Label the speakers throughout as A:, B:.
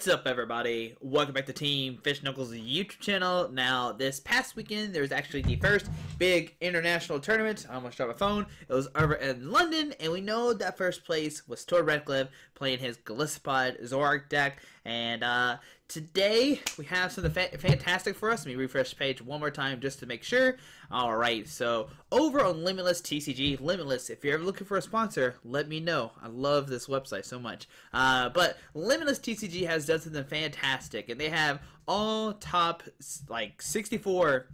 A: What's up, everybody? Welcome back to Team FISHKNUCKLES YouTube channel. Now, this past weekend, there was actually the first big international tournament. I almost dropped my phone. It was over in London, and we know that first place was Redcliffe playing his Golisopod Zoroark deck. And today, we have something fantastic for us. Let me refresh the page one more time just to make sure. Alright, so over on Limitless TCG, Limitless, if you're ever looking for a sponsor, let me know. I love this website so much. But Limitless TCG has done something fantastic, and they have all top 64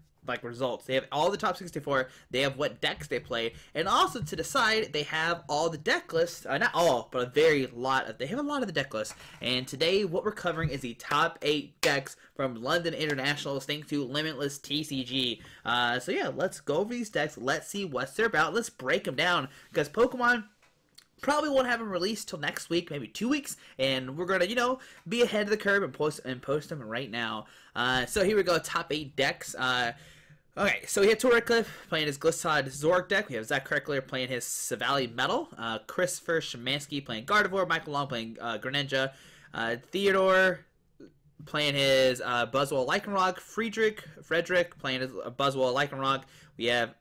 A: results. They have all the top 64. They have what decks they play, and also to the side they have all the deck lists. Not all, but they have a lot of the deck lists. And today what we're covering is the top 8 decks from London Internationals, thanks to Limitless TCG. So yeah, let's go over these decks. Let's see what they're about. Let's break them down, because Pokemon probably won't have them released till next week, maybe 2 weeks, and we're gonna, be ahead of the curve and post them right now. So here we go, top 8 decks. Okay, so we have Redcliffe playing his Golisopod Zoroark deck. We have Zach Kreckler playing his Silvally Metal. Christopher Szymanski playing Gardevoir. Michael Long playing Greninja. Theodore playing his Buzzwole and Lycanroc. Frederick playing his Buzzwole and Lycanroc. We have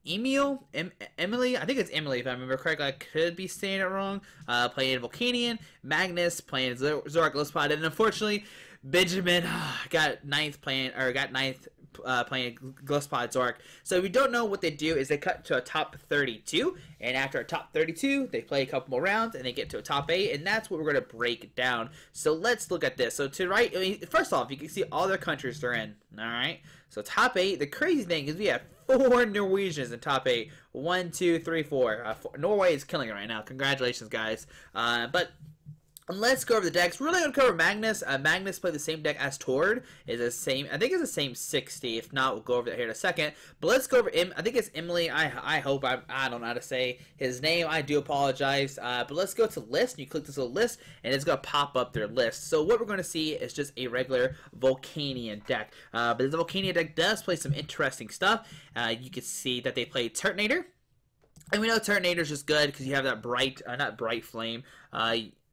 A: Emily, I think it's Emily if I remember correctly. I could be saying it wrong. Playing Volcanion. Magnus playing Zoroark Golisopod, and unfortunately, Benjamin got ninth playing Golisopod Zoroark. So if you don't know what they do is they cut to a top 32, and after a top 32, they play a couple more rounds, and they get to a top 8, and that's what we're going to break down. So let's look at this. So first off, you can see all their countries they're in. All right. So top 8. The crazy thing is we have 4 Norwegians in top 8. 1, 2, 3, 4. Norway is killing it right now. Congratulations, guys. But let's go over the decks. We're really going to cover Magnus. Magnus played the same deck as Tord. I think it's the same 60. If not, we'll go over that here in a second. But let's go over I think it's Emily. I hope I don't know how to say his name. I do apologize. But let's go to list. You click this little list, and it's going to pop up their list. So what we're going to see is just a regular Volcanion deck. But the Volcanion deck does play some interesting stuff. You can see that they play Turtonator. And we know Turtonator's just good because you have that not bright flame.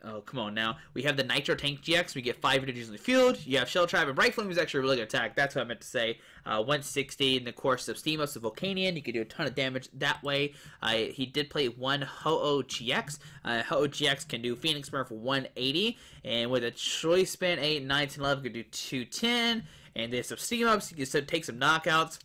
A: Oh, come on now. We have the Nitro Tank GX. We get 5 energies in the field. You have Shell Trap, and Bright Flame is actually a really good attack. That's what I meant to say. 160 in the course of Steamos of Volcanion. You can do a ton of damage that way. He did play 1 Ho-Oh GX. Ho-Oh GX can do Phoenix Burn for 180. And with a Choice Span 8, 9, 10, 11, can do 210. And there's some Steam-Ups. You can take some knockouts.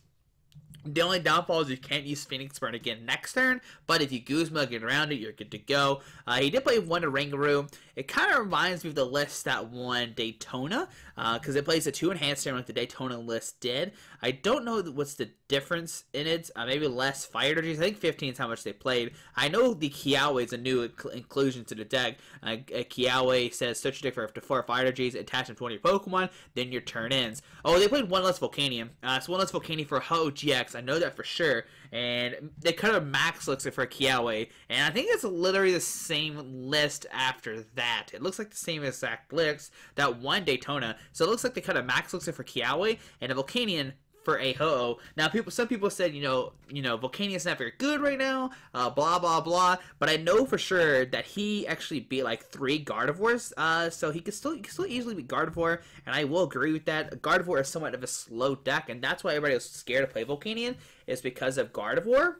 A: The only downfall is you can't use Phoenix Burn again next turn, but if you Guzma get around it, you're good to go. He did play 1 Oranguru. It kind of reminds me of the list that won Daytona, because it plays a 2 enhanced turn like the Daytona list did. I don't know what's the difference in it. Maybe less fire energies. I think 15 is how much they played. I know the Kiawe is a new inclusion to the deck. Kiawe says search your deck for up to 4 fire energies, attach them to one of your Pokemon, then your turn ends. Oh, they played 1 less Volcanion. So 1 less Volcanion for Ho-Oh GX. I know that for sure. And they kind of max looks it for Kiawe. And I think it's literally the same list after that. It looks like the same exact list that won Daytona. So it looks like they kind of max looks it for Kiawe and a Volcanion for a Ho-Oh. Now, some people said, Volcanion's not very good right now, blah, blah, blah. But I know for sure that he actually beat like 3 Gardevoirs, so he can still easily beat Gardevoir, and I will agree with that. Gardevoir is somewhat of a slow deck, and that's why everybody was scared to play Volcanion, is because of Gardevoir.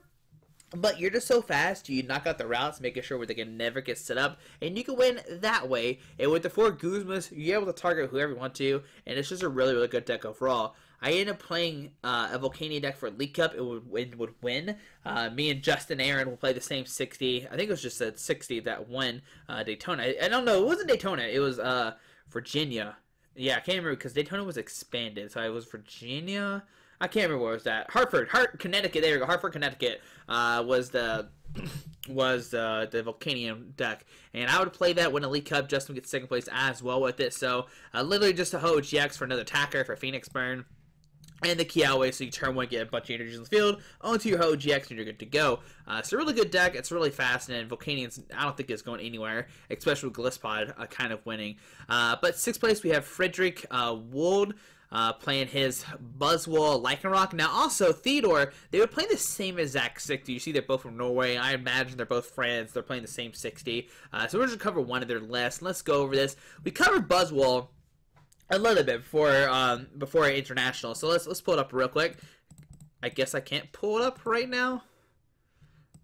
A: But you're just so fast, you knock out the routes, making sure they can never get set up, and you can win that way. And with the 4 Guzmas, you're able to target whoever you want to, and it's just a really, really good deck overall. I ended up playing a Volcanion deck for League Cup. It would win. Me and Justin Aaron will play the same 60. I think it was just a 60 that won Daytona. I don't know. It wasn't Daytona. It was Virginia. Yeah, I can't remember because Daytona was expanded. So it was Virginia. I can't remember where it was at. Connecticut. There we go. Hartford, Connecticut was the Volcanion deck, and I would play that, win a League Cup. Justin gets second place as well with it. So literally just a Ho-Oh GX for another attacker for Phoenix Burn. And the Kiawe, so you turn 1, get a bunch of energies in the field, onto your Ho-Oh GX, and you're good to go. It's a really good deck. It's really fast, and Volcanion's, I don't think it's going anywhere, especially with Golisopod kind of winning. But 6th place, we have Frederick Wold. playing his Buzzwole, Lycanroc. Now, also, Theodore, they would play the same exact 60. You see they're both from Norway. I imagine they're both friends. They're playing the same 60. So we're just going to cover one of their lists. Let's go over this. We covered Buzzwole a little bit before international. So let's pull it up real quick. I guess I can't pull it up right now.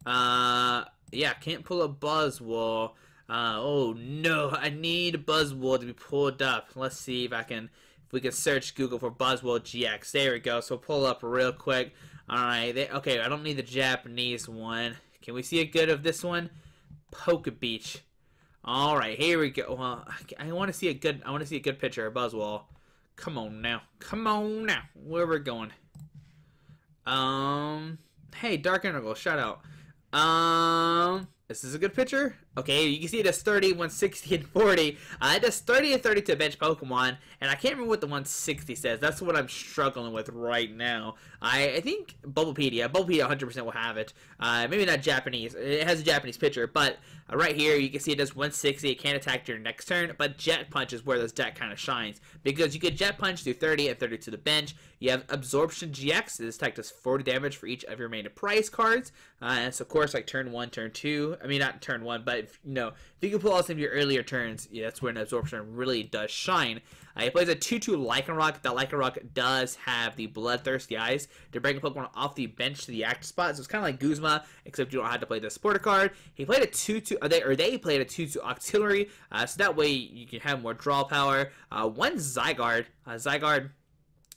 A: Yeah, can't pull up Buzzwole. Oh no, I need Buzzwole to be pulled up. Let's see if we can search Google for Buzzwole GX. There we go. So pull up real quick. All right. Okay, I don't need the Japanese one. Can we see a good of this one? Poke Beach. All right, here we go. Well, I want to see a good picture of Buzzwole. Come on now. Come on now. Where we're going? Hey, Dark Integral, shout out. This is a good picture. Okay, you can see it does 30, 160, and 40. It does 30 and 30 to bench Pokemon, and I can't remember what the 160 says. That's what I'm struggling with right now. I think Bubblepedia 100% will have it. Maybe not Japanese. It has a Japanese picture, but right here you can see it does 160. It can't attack your next turn, but Jet Punch is where this deck kind of shines, because you get Jet Punch, do 30 and 30 to the bench. You have Absorption GX. This deck does 40 damage for each of your main prize cards. And so of course, like turn 1, turn 2. I mean, not turn 1, but if you can pull out some of your earlier turns, yeah, that's when Absorption really does shine. He plays a 2/2 Lycanroc. That Lycanroc does have the Bloodthirsty Eyes to bring a Pokemon off the bench to the active spot. So it's kind of like Guzma, except you don't have to play the supporter card. He played a 2/2, they played a 2/2 Auxiliary, so that way you can have more draw power. One Zygarde. Zygarde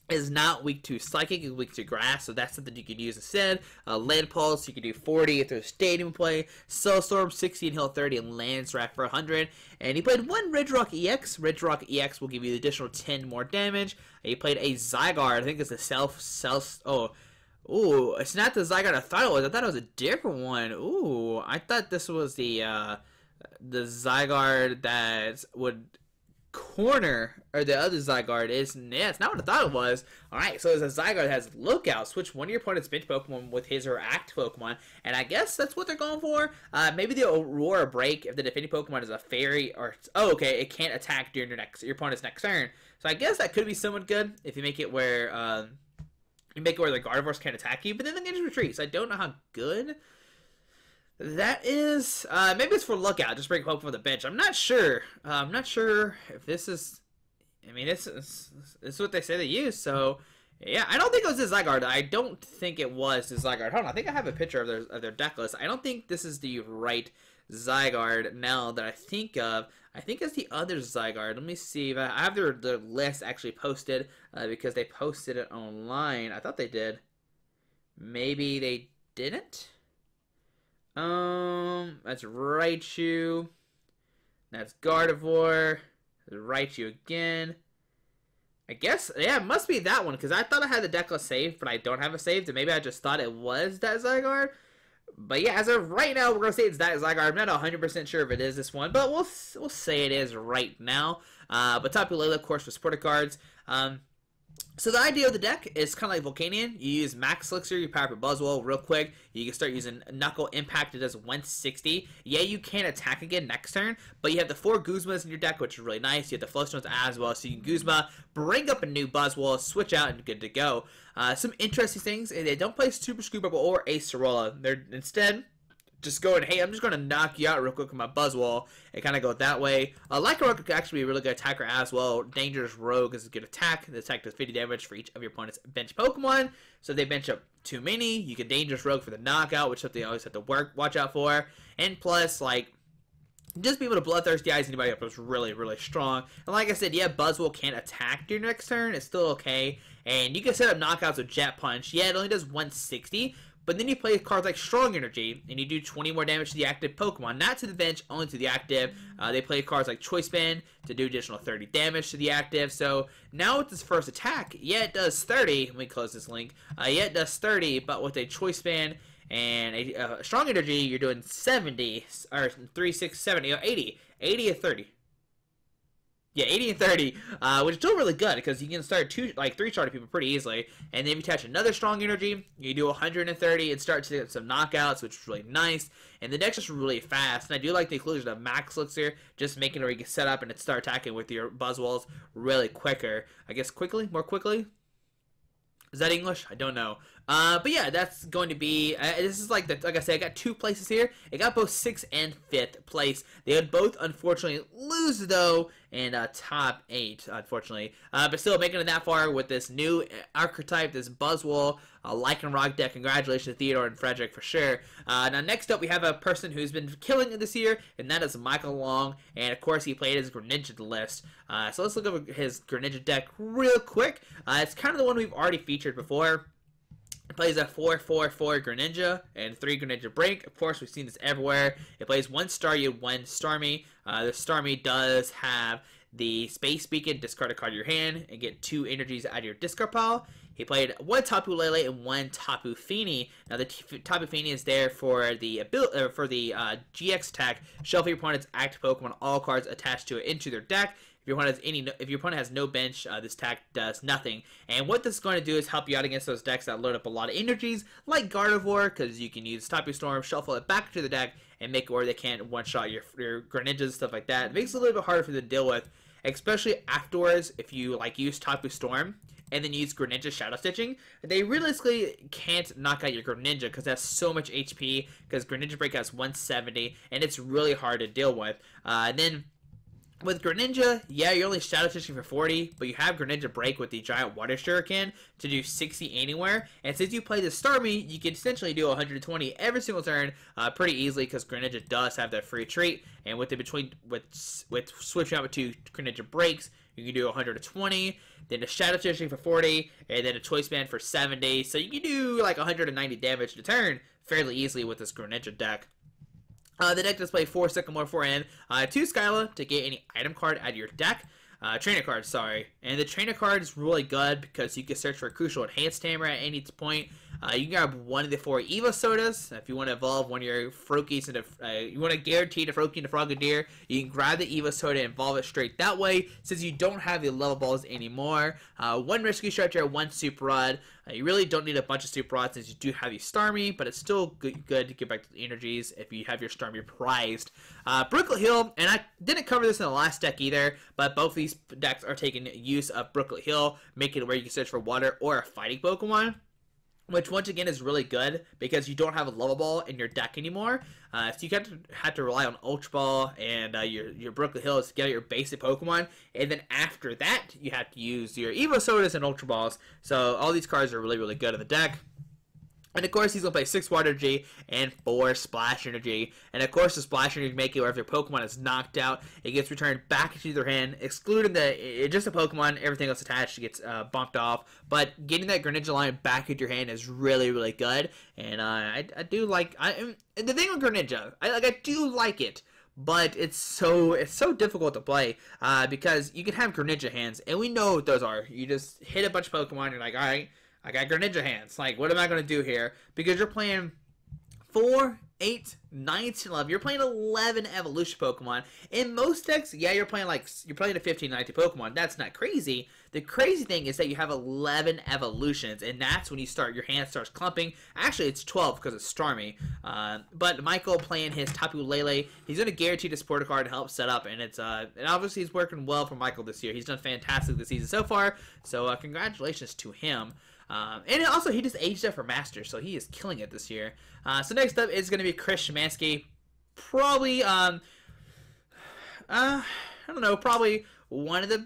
A: is not weak to Psychic, is weak to Grass, so that's something you can use instead. Land Pulse, you can do 40 if there's Stadium play. Soulstorm, 60 and heal 30, and Land Strap for 100. And he played one Ridgerock EX. Ridgerock EX will give you the additional 10 more damage. He played a Zygarde, I think it's a Ooh, it's not the Zygarde I thought it was. I thought it was a different one. Ooh, I thought this was the Zygarde that would corner, or the other Zygarde is. Yeah, it's not what I thought it was. Alright, so as a Zygarde that has Lookout, switch one of your opponent's bench Pokemon with his or active Pokemon, and I guess that's what they're going for. Maybe the Aurora Break if the defending Pokemon is a fairy, or okay, it can't attack during your opponent's next turn. So I guess that could be somewhat good if you make it where the Gardevoirs can't attack you, but then the Ninja retreats. I don't know how good that is. Maybe it's for Lookout. Just bring Pokemon from the bench. I'm not sure. I'm not sure if this is. I mean, this is what they say they use. So, yeah, I don't think it was the Zygarde. I don't think it was the Zygarde. Hold on, I think I have a picture of their deck list. I don't think this is the right Zygarde now that I think of. I think it's the other Zygarde. Let me see if I have their list actually posted because they posted it online. I thought they did. Maybe they didn't. That's Raichu. That's Gardevoir. That's Raichu again. I guess, yeah, it must be that one, because I thought I had the deck list saved, but I don't have it saved, and maybe I just thought it was that Zygarde. But yeah, as of right now, we're going to say it's that Zygarde. I'm not 100% sure if it is this one, but we'll say it is right now. But Tapu Lele, of course, for supporter cards. So the idea of the deck is kind of like Volcanion. You use Max Elixir, you power up your Buzzwole real quick. You can start using Knuckle Impact. It does 160. Yeah, you can attack again next turn, but you have the 4 Guzmas in your deck, which is really nice. You have the Flowstones as well, so you can Guzma, bring up a new Buzzwole, switch out, and good to go. Some interesting things, they don't play Super Scoop Up or Acerola. They're instead just going, hey, I'm just going to knock you out real quick with my Buzzwole and kind of go that way. Lycanroc could actually be a really good attacker as well. Dangerous Rogue is a good attack. The attack does 50 damage for each of your opponent's bench Pokemon. So if they bench up too many, you can Dangerous Rogue for the knockout, which is something you always have to watch out for. And plus, like, just being able to Bloodthirsty Eyes anybody up is really, really strong. And like I said, yeah, Buzzwole can't attack your next turn. It's still okay. And you can set up knockouts with Jet Punch. Yeah, it only does 160. But then you play cards like Strong Energy, and you do 20 more damage to the active Pokemon. Not to the bench, only to the active. They play cards like Choice Band to do additional 30 damage to the active. So now with this first attack, yeah, it does 30. Let me close this link. Yeah, it does 30, but with a Choice Band and a Strong Energy, you're doing 70, or 3, 6, 70, or 80. 80 or 30. Yeah, 80 and 30, which is still really good because you can start 3-starting people pretty easily. And then if you attach another strong energy, you do 130 and start to get some knockouts, which is really nice. And the deck's just really fast. And I do like the inclusion of Max Elixir, just making it where you can set up and start attacking with your Buzzwoles really quicker. I guess more quickly? Is that English? I don't know. But yeah, that's going to be, this is like I said, I got 2 places here. It got both 6th and 5th place. They would both, unfortunately, lose, though, in top 8, unfortunately. But still making it that far with this new archetype, this Buzzwole, Lycanroc deck. Congratulations to Theodore and Frederick for sure. Now, next up, we have a person who's been killing it this year, and that is Michael Long. And, of course, he played his Greninja list. So let's look over his Greninja deck real quick. It's kind of the one we've already featured before. It plays a 4-4-4 Greninja and 3 Greninja Break. Of course, we've seen this everywhere. It plays 1 Staryu, 1 Starmie. The Starmie does have the Space Beacon, discard a card of your hand, and get 2 energies out of your discard pile. He played 1 Tapu Lele and 1 Tapu Fini. Now, the Tapu Fini is there for the GX attack. Shuffle your opponent's active Pokemon, all cards attached to it into their deck. If your opponent has no bench, this attack does nothing. And what this is going to do is help you out against those decks that load up a lot of energies, like Gardevoir, because you can use Tapu Storm, shuffle it back into the deck, and make it where they can't one-shot your Greninjas, stuff like that. It makes it a little bit harder for them to deal with, especially afterwards if you use Tapu Storm and then use Greninja Shadow Stitching. They realistically can't knock out your Greninja because it has so much HP, because Greninja Break has 170, and it's really hard to deal with. And then with Greninja, yeah, you're only Shadow Stitching for 40, but you have Greninja Break with the Giant Water Shuriken to do 60 anywhere. And since you play the Starmie, you can essentially do 120 every single turn pretty easily, because Greninja does have that free treat. And with switching out with 2 Greninja Breaks, you can do 120, then a Shadow Stitching for 40, and then a Choice Band for 70. So you can do like 190 damage to turn fairly easily with this Greninja deck. The deck does play 4 Sycamore, 4 N, 2 Skyla to get any item card out of your deck. Trainer card, sorry. And the trainer card is really good because you can search for a crucial enhanced tamer at any point. You can grab 1 of the 4 Evo Sodas. If you want to evolve one of your Froakies into, you want to guarantee the Froakie into Frogadier, you can grab the Evo Soda and evolve it straight that way, since you don't have the level balls anymore. 1 Rescue Stretcher, 1 Super Rod. You really don't need a bunch of Super Rods since you do have your Starmie, but it's still good to get back to the energies if you have your Starmie prized. Brooklet Hill, and I didn't cover this in the last deck either, but both of these decks are taking use of Brooklet Hill, making it where you can search for water or a fighting Pokemon, which once again is really good because you don't have a Level Ball in your deck anymore. So you have to rely on Ultra Ball and your Brooklet Hill to get out your basic Pokemon, and then after that you have to use your Evo Sodas and Ultra Balls. So all these cards are really good in the deck. And of course, he's going to play 6 Water Energy and 4 Splash Energy. And of course, the Splash Energy make it where if your Pokemon is knocked out, it gets returned back into their hand, excluding just a Pokemon. Everything else attached gets bumped off. But getting that Greninja line back into your hand is really good. And I do like... And the thing with Greninja, I do like it. But it's so difficult to play because you can have Greninja hands, and we know what those are. You just hit a bunch of Pokemon, you're like, all right, I got Greninja hands. Like, what am I going to do here? Because you're playing 4, 8, 9, 10, 11. You're playing 11 evolution Pokemon. In most decks, yeah, you're playing a 15, 19 Pokemon. That's not crazy. The crazy thing is that you have 11 evolutions, and that's when your hand starts clumping. Actually, it's 12 because it's Starmie. But Michael playing his Tapu Lele, he's going to guarantee the supporter card to help set up, and and obviously he's working well for Michael this year. He's done fantastic this season so far, so congratulations to him. And also, he just aged up for Masters, so he is killing it this year. So next up is going to be Chris Shemansky. Probably, I don't know, probably one of the...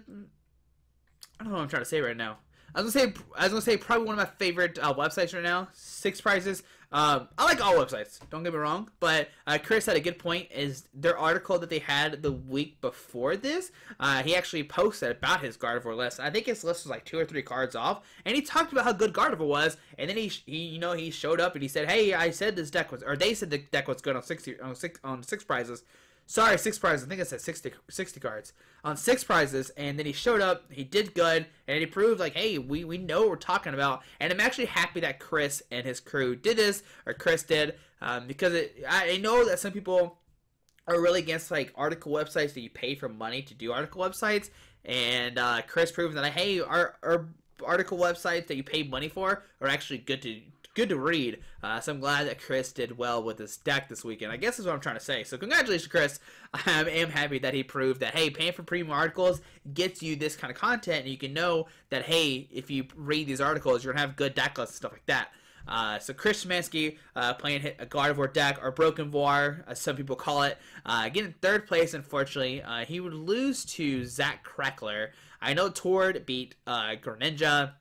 A: I don't know what I'm trying to say right now. I was gonna say probably one of my favorite websites right now. 6 Prizes. I like all websites, don't get me wrong, but Chris had a good point. Is their article that they had the week before this, he actually posted about his Gardevoir list. I think his list was like 2 or 3 cards off, and he talked about how good Gardevoir was, and then he showed up and he said, hey, I said this deck was, or they said the deck was good on 6 Prizes. Sorry, 6 Prizes. I think it said 60 cards. On 6 Prizes, and then he showed up, he did good, and he proved, like, hey, we know what we're talking about. And I'm actually happy that Chris and his crew did this, or Chris did, because I know that some people are really against like article websites that you pay for money to do article websites. And Chris proved that hey, our article websites that you pay money for are actually good to read. So I'm glad that Chris did well with his deck this weekend. I guess is what I'm trying to say. So congratulations, Chris. I am happy that he proved that, hey, paying for premium articles gets you this kind of content, and you can know that, hey, if you read these articles, you're going to have good deck lists and stuff like that. So Chris Szymanski playing a Gardevoir deck, or Broken Voir, as some people call it. Getting third place, unfortunately. He would lose to Zach Crackler. I know Tord beat Greninja.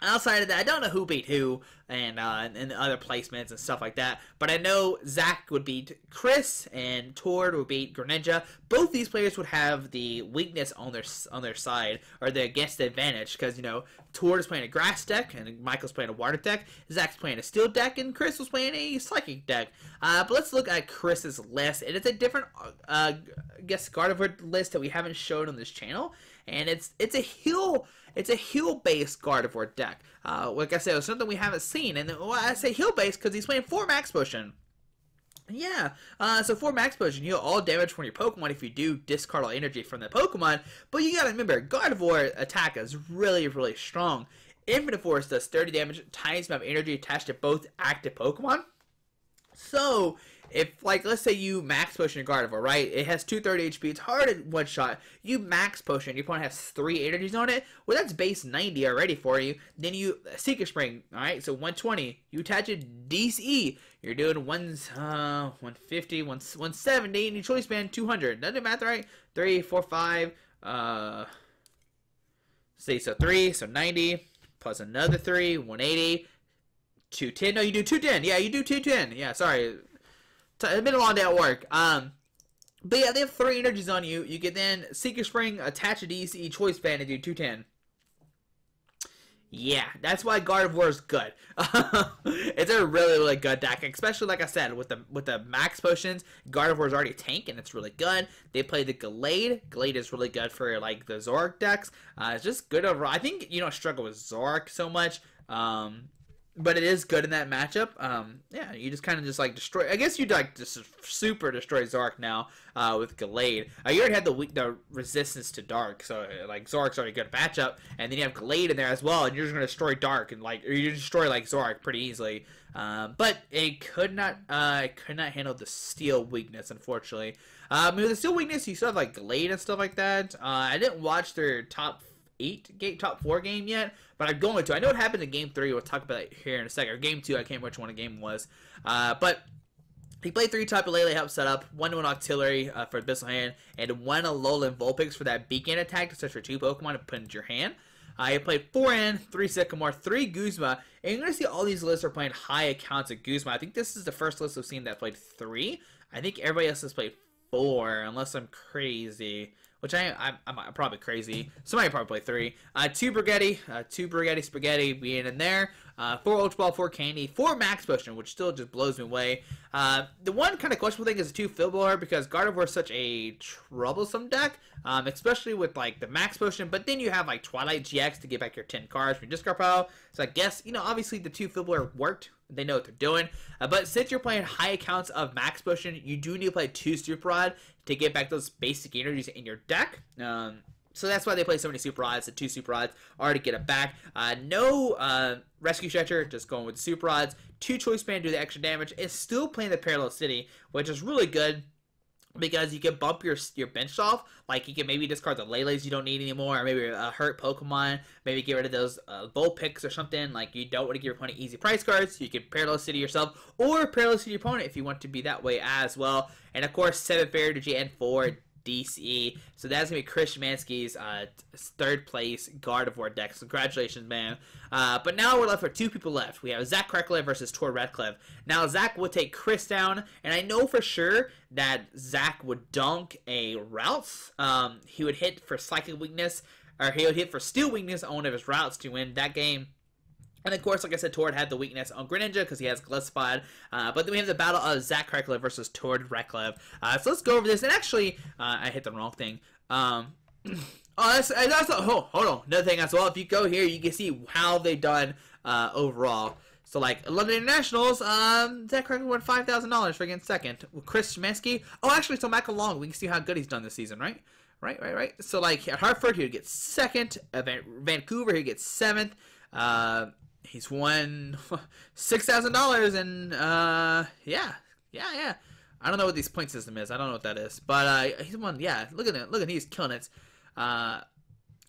A: Outside of that, I don't know who beat who and other placements and stuff like that. But I know Zach would beat Chris and Tord would beat Greninja. Both these players would have the weakness on their side, or the against the advantage, because you know Tord is playing a grass deck and Michael's playing a water deck. Zach's playing a steel deck and Chris was playing a psychic deck. But let's look at Chris's list. It is a different, I guess, Gardevoir list that we haven't showed on this channel, and it's a heal. It's a heal-based Gardevoir deck. Like I said, it's something we haven't seen. And I say heal-based because he's playing 4 Max Potion. Yeah, so 4 Max Potion, you heal all damage from your Pokemon if you do discard all energy from the Pokemon. But you gotta remember, Gardevoir attack is really, really strong. Infinite Force does 30 damage, tiny amount of energy attached to both active Pokemon. So, if, like, let's say you Max Potion your Gardevoir, right? It has 230 HP, it's hard at one shot. You Max Potion, your opponent has 3 energies on it. Well, that's base 90 already for you. Then you Secret Spring, alright? So 120. You attach a DC. You're doing 150, 170, and your choice band 200. Doesn't it matter, right? 3, 4, 5, see, so 3, so 90, plus another 3, 180, 210. No, you do 210. Yeah, you do 210. Yeah, sorry. It's been a long day at work. But yeah, they have 3 energies on you. You can then Secret Spring, attach a DC choice band, and do 210. Yeah, that's why Gardevoir is good. It's a really, really good deck, especially like I said with the Max Potions. Gardevoir is already a tank, and it's really good. They play the Gallade. Gallade is really good for like the Zoroark decks. It's just good overall. I think you don't struggle with Zoroark so much. But it is good in that matchup. Yeah, you just kind of just like destroy. I guess you'd like just super destroy Zoroark now with Gallade. You already had the resistance to Dark, so like Zoroark's already a good matchup, and then you have Gallade in there as well, and you're just gonna destroy Dark and like, or you destroy like Zoroark pretty easily. But it could not handle the Steel weakness, unfortunately. With the Steel weakness, you still have like Gallade and stuff like that. I didn't watch their top 4 game yet, but I'm going to. I know what happened in game 3. We'll talk about it here in a second. Or game 2, I can't remember which one the game was. But he played 3 Tapu Lele help set up, 1 Octillery for Abyssal Hand, and 1 Alolan Vulpix for that beacon attack to search for 2 Pokemon and put into your hand. He played 4 N, 3 Sycamore, 3 Guzma, and you're going to see all these lists are playing high accounts of Guzma. I think this is the first list we've seen that played 3. I think everybody else has played 4, unless I'm crazy. Which I'm probably crazy. Somebody probably play 3. 2 Brigetti, 2 Brigetti Spaghetti being in there. 4 Ultra Ball, 4 Candy, 4 Max Potion, which still just blows me away. The one kind of questionable thing is the 2 Filbulaur, because Gardevoir is such a troublesome deck, especially with like the Max Potion. But then you have like Twilight GX to get back your 10 cards from your discard pile. So I guess, you know, obviously the 2 Filbulaur worked. They know what they're doing. But since you're playing high accounts of Max Potion, you do need to play 2 Super Rod to get back those basic energies in your deck. So that's why they play so many Super Rods. The 2 Super Rods are to get it back. No Rescue Stretcher, just going with the Super Rods. 2 Choice Band do the extra damage. It's still playing the Parallel City, which is really good, because you can bump your bench off. Like, you can maybe discard the Leles you don't need anymore, or maybe hurt Pokemon, maybe get rid of those Vulpix or something. Like, you don't want to give your opponent easy price cards. You can Parallel City yourself, or Parallel City your opponent if you want to be that way as well. And of course, 7 Fairy Energy and 4 DCE. So that's going to be Chris Szymanski's 3rd place Gardevoir deck. So congratulations, man. But now we're left with 2 people left. We have Zach Crackler versus Tor Redcliffe. Now, Zach would take Chris down, and I know for sure that Zach would dunk a Routes. He would hit for Psychic Weakness, or he would hit for Steel Weakness on one of his routes to win that game. And of course, like I said, Tord had the weakness on Greninja because he has Gliscod. But then we have the battle of Zach Crackler versus Tord Redcliffe. So let's go over this. And actually, I hit the wrong thing. Hold on. Another thing as well. If you go here, you can see how they've done overall. So, like, London Internationals, Zach Crackler won $5,000 for getting second. With Chris Szymanski, oh, actually, so Michael Long, we can see how good he's done this season, right? Right. So, like, at Hartford, he would get second. At Vancouver, he gets seventh. He's won $6,000, and, yeah. I don't know what these point system is. I don't know what that is. But, he's won, yeah, look at him. He's killing it.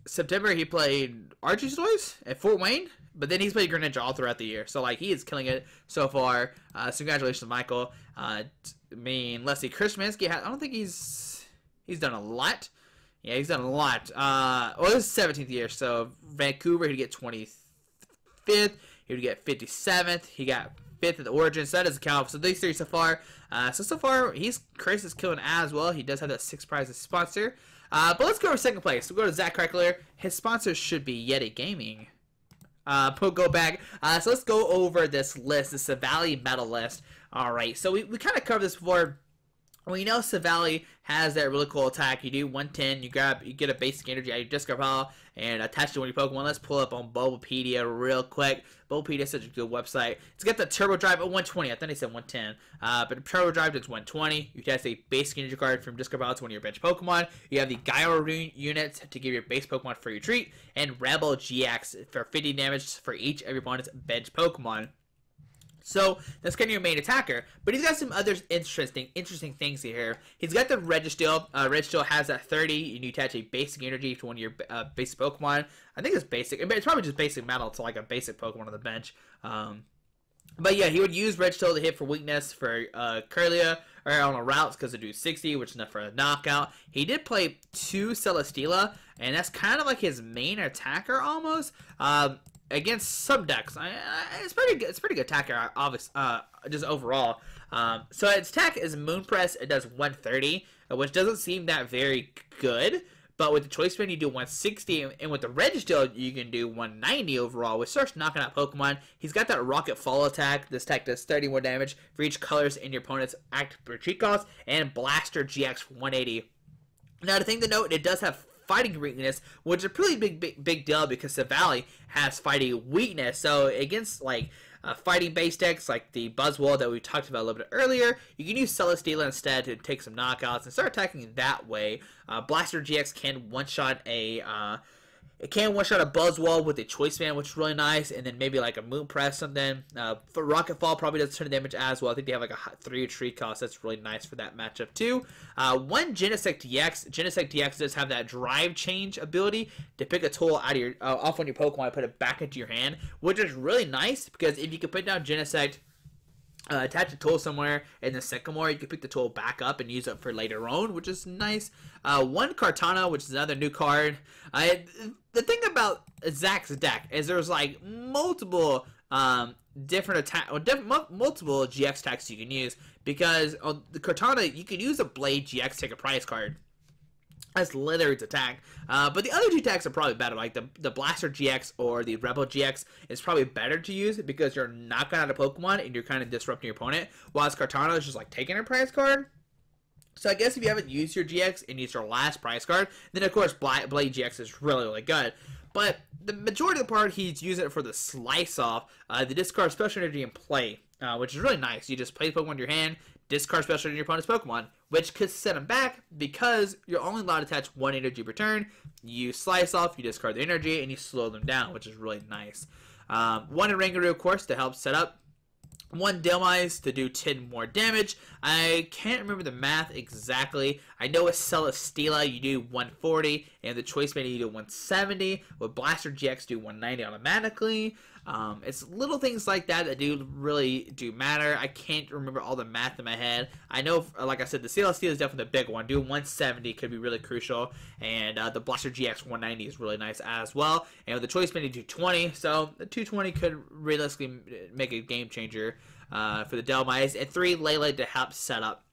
A: September, he played Archie's Toys at Fort Wayne. But then he's played Greninja all throughout the year. So, like, he is killing it so far. So, congratulations, Michael. I mean, let's see. Chris Szymanski, I don't think he's done a lot. Yeah, he's done a lot. Well, this is 17th year. So, Vancouver, he'd get 25th. He would get 57th. He got 5th at the Origin. So, that doesn't count. So, these three so far. So far, Chris is killing as well. He does have that 6 prizes sponsor. But let's go over second place. We'll go to Zach Crackler. His sponsor should be Yeti Gaming. Go back. So let's go over this list, the Silvally Metal list. Alright, so we kind of covered this before. We know Silvally has that really cool attack. You do 110, you get a basic energy out of your discard pile and attach it to one of your Pokemon. Let's pull up on Bulbapedia real quick. Bulbapedia is such a good website. It's got the Turbo Drive at 120. I thought they said 110. But the Turbo Drive does 120. You attach a basic energy card from discard pile to one of your bench Pokemon. You have the Gyro units to give your base Pokemon free retreat, and Rebel GX for 50 damage for each of your opponent's bench Pokemon. So that's kind of your main attacker, but he's got some other interesting things here. He's got the Registeel. Registeel has that 30, and you attach a basic energy to one of your basic Pokemon. I think it's basic. It's probably just basic metal to like a basic Pokemon on the bench. But yeah, he would use Registeel to hit for weakness for Kirlia or on a routes because it do 60, which is enough for a knockout. He did play 2 Celesteela, and that's kind of like his main attacker almost. Against some decks, it's pretty good. It's pretty good attacker, obviously, just overall. So its attack is Moon Press. It does 130, which doesn't seem that very good. But with the Choice Band, you do 160, and with the Registeel, you can do 190 overall, which starts knocking out Pokemon. He's got that Rocket Fall attack. This attack does 30 more damage for each colors in your opponent's active retreat cost, and Blaster GX 180. Now, the thing to note, it does have fighting weakness, which is a pretty big deal because Silvally has fighting weakness. So against like fighting base decks like the Buzzwole that we talked about a little bit earlier, you can use Celesteela instead to take some knockouts and start attacking that way. Blaster GX can one-shot a Buzzwole with a Choice Band, which is really nice, and then maybe like a Moon Press something. For Rocket Fall probably does a ton of damage as well. I think they have like a 3 retreat cost. That's really nice for that matchup too. One Genesect DX. Genesect DX does have that Drive Change ability to pick a tool out of your off on your Pokemon and put it back into your hand, which is really nice because if you can put down Genesect, attach a tool somewhere in the Sycamore, you can pick the tool back up and use it for later on, which is nice. One Kartana, which is another new card. The thing about Zach's deck is there's like multiple different multiple GX attacks you can use because on the Kartana you can use a Blade GX, take a prize card. That's literally its attack. But the other 2 attacks are probably better. Like the Blaster GX or the Rebel GX is probably better to use because you're knocking out a Pokemon and you're kind of disrupting your opponent. Whilst Kartana is just like taking a prize card. So I guess if you haven't used your GX and used your last prize card, then of course Blade GX is really good. But the majority of the part he's using it for the Slice Off, the discard special energy and play, which is really nice. You just play the Pokemon in your hand, discard special energy in your opponent's Pokemon, which could set him back because you're only allowed to attach 1 energy per turn. You Slice Off, you discard the energy, and you slow them down, which is really nice. 1 Rangaroo, of course, to help set up. 1 Dhelmise to do 10 more damage. I can't remember the math exactly. I know with Celesteela you do 140, and the Choice Band you do 170. With Blaster GX do 190 automatically. It's little things like that do really matter. I can't remember all the math in my head. I know, like I said, the Celesteela is definitely the big one. Doing 170 could be really crucial, and the Blaster GX 190 is really nice as well. And with the Choice Band you do 220, so the 220 could realistically make a game changer for the Dhelmise. And 3 Lele to help set up.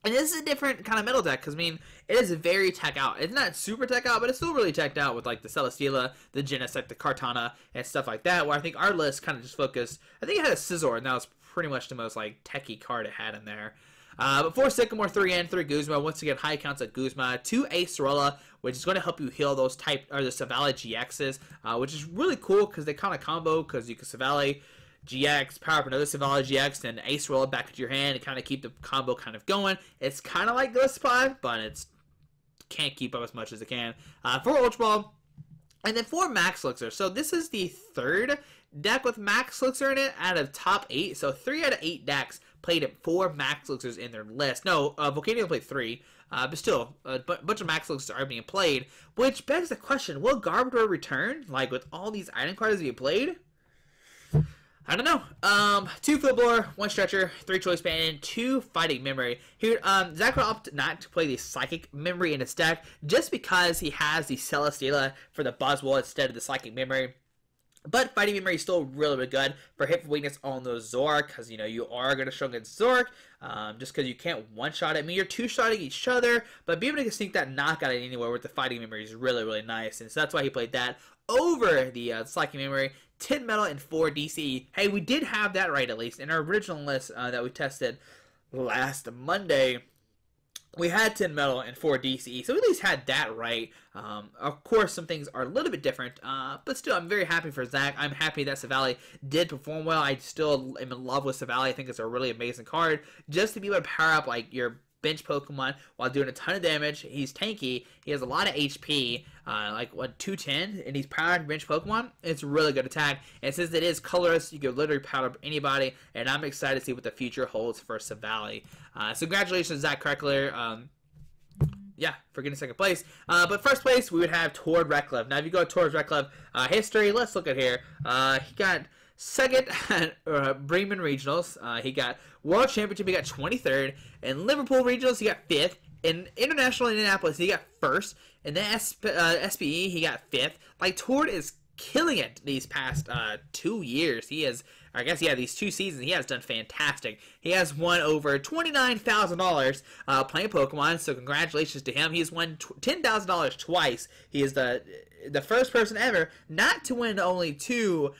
A: And this is a different kind of metal deck, because, I mean, it is very tech out. It's not super tech out, but it's still really teched out with, like, the Celesteela, the Genesect, the Kartana, and stuff like that, where I think our list kind of just focused. I think it had a Scizor, and that was pretty much the most, like, techie card it had in there. But 4 Sycamore, 3 N, 3 Guzma. Once again, high counts at Guzma. 2 Acerola, which is going to help you heal those the Silvally GXs, which is really cool, because they kind of combo, because you can Silvally GX, power up another Silvally GX, and Ace Roll it back into your hand and kind of keep the combo kind of going. It's kind of like Gliscod, but it's can't keep up as much as it can. For Ultra Ball, and then for Max Elixir. So this is the third deck with Max Elixir in it out of top 8. So 3 out of 8 decks played 4 Max Elixirs in their list. No, Volcanion played 3. But still, a bunch of Max Elixirs are being played, which begs the question, will Gardevoir return? Like, with all these item cards being played? I don't know. 2 Flipboard, 1 Stretcher, 3 Choice Band, 2 Fighting Memory. Here, Zach would opt not to play the Psychic Memory in his deck, just because he has the Celesteela for the Buzzwole instead of the Psychic Memory. But Fighting Memory is still really, really good for hit for weakness on those Zoroark, because, you know, you are going to struggle against Zoroark, just because you can't one-shot it. I mean, you're two-shotting each other, but being able to sneak that knockout at anywhere with the Fighting Memory is really, really nice, and so that's why he played that over the Psychic Memory. 10 Metal and 4 DC. Hey, we did have that right, at least. In our original list that we tested last Monday, we had 10 Metal and 4 DCE, so we at least had that right. Of course, some things are a little bit different, but still, I'm very happy for Zach. I'm happy that Silvally did perform well. I still am in love with Silvally. I think it's a really amazing card. Just to be able to power up, like, your bench Pokemon while doing a ton of damage. He's tanky. He has a lot of HP, like, what, 210, and he's powered bench Pokemon. It's a really good attack, and since it is colorless, you can literally power up anybody, and I'm excited to see what the future holds for Silvally. So congratulations, Zach Kreckler. Yeah, for getting second place. But first place, we would have Tord Recklove. Now, if you go to Tord Recklove history, let's look at here. He got second at Bremen Regionals. He got World Championship. He got 23rd. In Liverpool Regionals, he got 5th. In International Indianapolis, he got 1st. In the SPE, he got 5th. Like, Tord is killing it these past 2 years. He is, I guess, yeah, these 2 seasons, he has done fantastic. He has won over $29,000 playing Pokemon, so congratulations to him. He has won $10,000 twice. He is the first person ever not to win only 2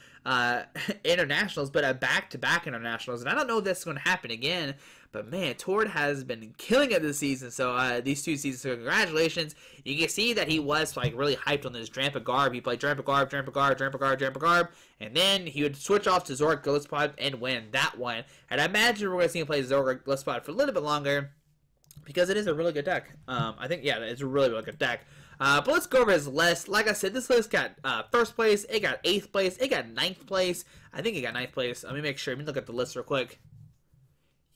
A: internationals, but a back-to-back internationals, and I don't know if that's going to happen again. But man, Tord has been killing it this season. So these 2 seasons, so congratulations. You can see that he was like really hyped on this Drampa Garb. He played Drampa Garb, Drampa Garb, Drampa Garb, Drampa Garb, and then he would switch off to Zoroark Gliscod and win that one. And I imagine we're going to see him play Zoroark Gliscod for a little bit longer, because it is a really good deck. I think, yeah, it's a really, really good deck. But let's go over his list. Like I said, this list got 1st place, it got 8th place, it got 9th place. I think it got 9th place. Let me make sure. Let me look at the list real quick.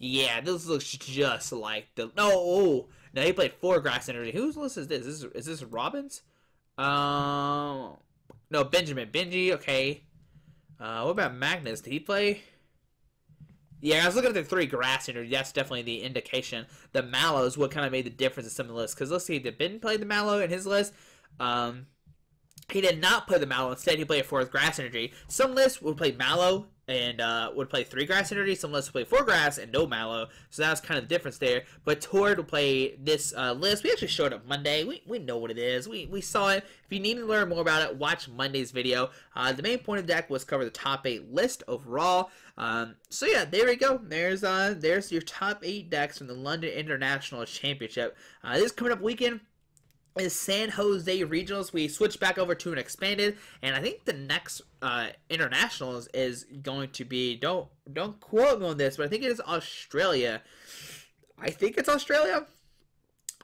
A: Yeah, this looks just like the... No, he played 4 Grass Energy. Whose list is this? Is this Robbins? No, Benjamin. Benji, okay. What about Magnus? Did he play? Yeah, I was looking at the 3 Grass Energy. That's definitely the indication. The Mallow is what kind of made the difference in some of the lists. Because let's see, did Ben play the Mallow in his list? He did not play the Mallow. Instead, he played 4 Grass Energy. Some lists would play Mallow and would play 3 Grass Energy. Some lists would play 4 Grass and no Mallow. So that was kind of the difference there. But Tord will play this list. We actually showed up Monday. We know what it is. We saw it. If you need to learn more about it, watch Monday's video. The main point of the deck was cover the top 8 list overall. So yeah, there we go. There's your top 8 decks from the London International Championship. This coming up weekend is San Jose Regionals. We switched back over to an expanded, and I think the next internationals is going to be, don't quote me on this, but I think it is Australia. I think it's Australia.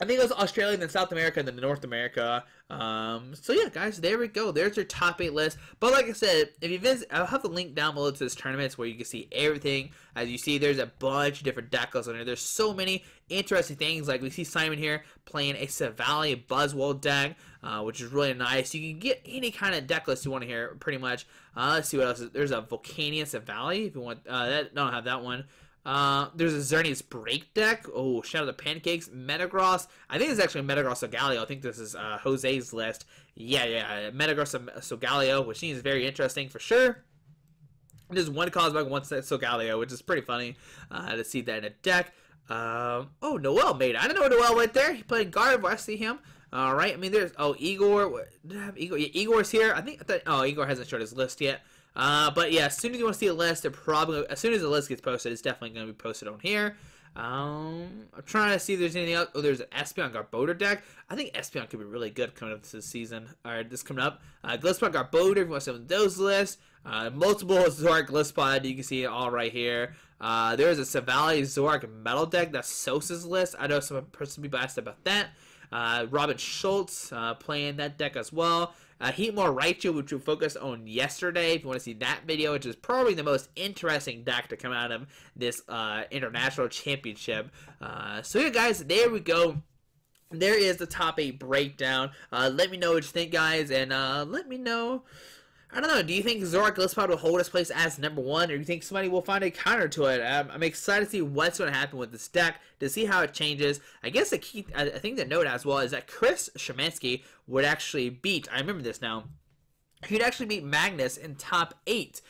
A: I think it was Australia, then South America, and then North America. So yeah, guys, there we go. There's your top 8 list. But like I said, if you visit, I'll have the link down below to this tournament where you can see everything. As you see, there's a bunch of different deck lists on there. There's so many interesting things. Like we see Simon here playing a Silvally Buzzwole deck, which is really nice. You can get any kind of deck list you want to hear, pretty much. Let's see what else. There's a Volcanion Silvally, if you want. That don't have that one. There's a Xerneas Break deck. Oh, shout out to Pancakes. Metagross. I think it's actually Metagross Solgaleo. I think this is Jose's list. Yeah. Metagross Solgaleo, which seems very interesting for sure. There's one Cosmog, one Solgaleo, which is pretty funny to see that in a deck. Oh, Noel made it. I didn't know Noel went there. He played Gardevoir. I see him. All right. I mean, there's Igor. Did I have Igor? Yeah, Igor's here. I thought Igor hasn't showed his list yet. But yeah, as soon as you want to see a list, as soon as the list gets posted, it's definitely going to be posted on here. I'm trying to see if there's anything else. Oh, there's an Espeon Garbodor deck. I think Espeon could be really good coming up this season. Alright, this coming up. Gliscod Garbodor, if you want to see those lists. Multiple Zoroark Gliscod, you can see it all right here. There's a Silvally Zoroark Metal deck. That's Sosa's list. I know some people asked about that. Robin Schultz playing that deck as well. Heatmore Raichu, which we focused on yesterday. If you want to see that video, which is probably the most interesting deck to come out of this international championship. So yeah, guys, there we go. There is the top 8 breakdown. Let me know what you think, guys, and let me know. I don't know. Do you think Zoroark Gliscod will hold its place as number 1, or do you think somebody will find a counter to it? I'm excited to see what's going to happen with this deck, to see how it changes. I guess the key, I think the note as well, is that Chris Shemansky would actually beat, I remember this now, he'd actually beat Magnus in top 8.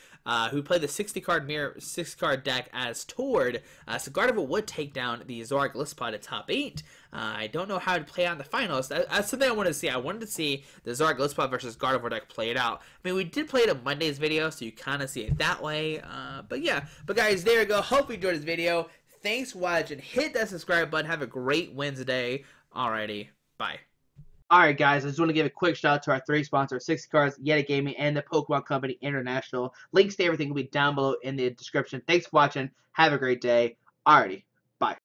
A: Who played the 60-card deck as Tord. So Gardevoir would take down the Zoroark Gliscod at top 8. I don't know how it would play out in the finals. That's something I wanted to see. I wanted to see the Zoroark Gliscod versus Gardevoir deck play it out. I mean, we did play it on Monday's video, so you kind of see it that way. But yeah. But guys, there you go. Hope you enjoyed this video. Thanks for watching. Hit that subscribe button. Have a great Wednesday. Alrighty. Bye. Alright guys, I just want to give a quick shout out to our 3 sponsors, 60 Cards, Yeti Gaming, and the Pokemon Company International. Links to everything will be down below in the description. Thanks for watching. Have a great day. Alrighty.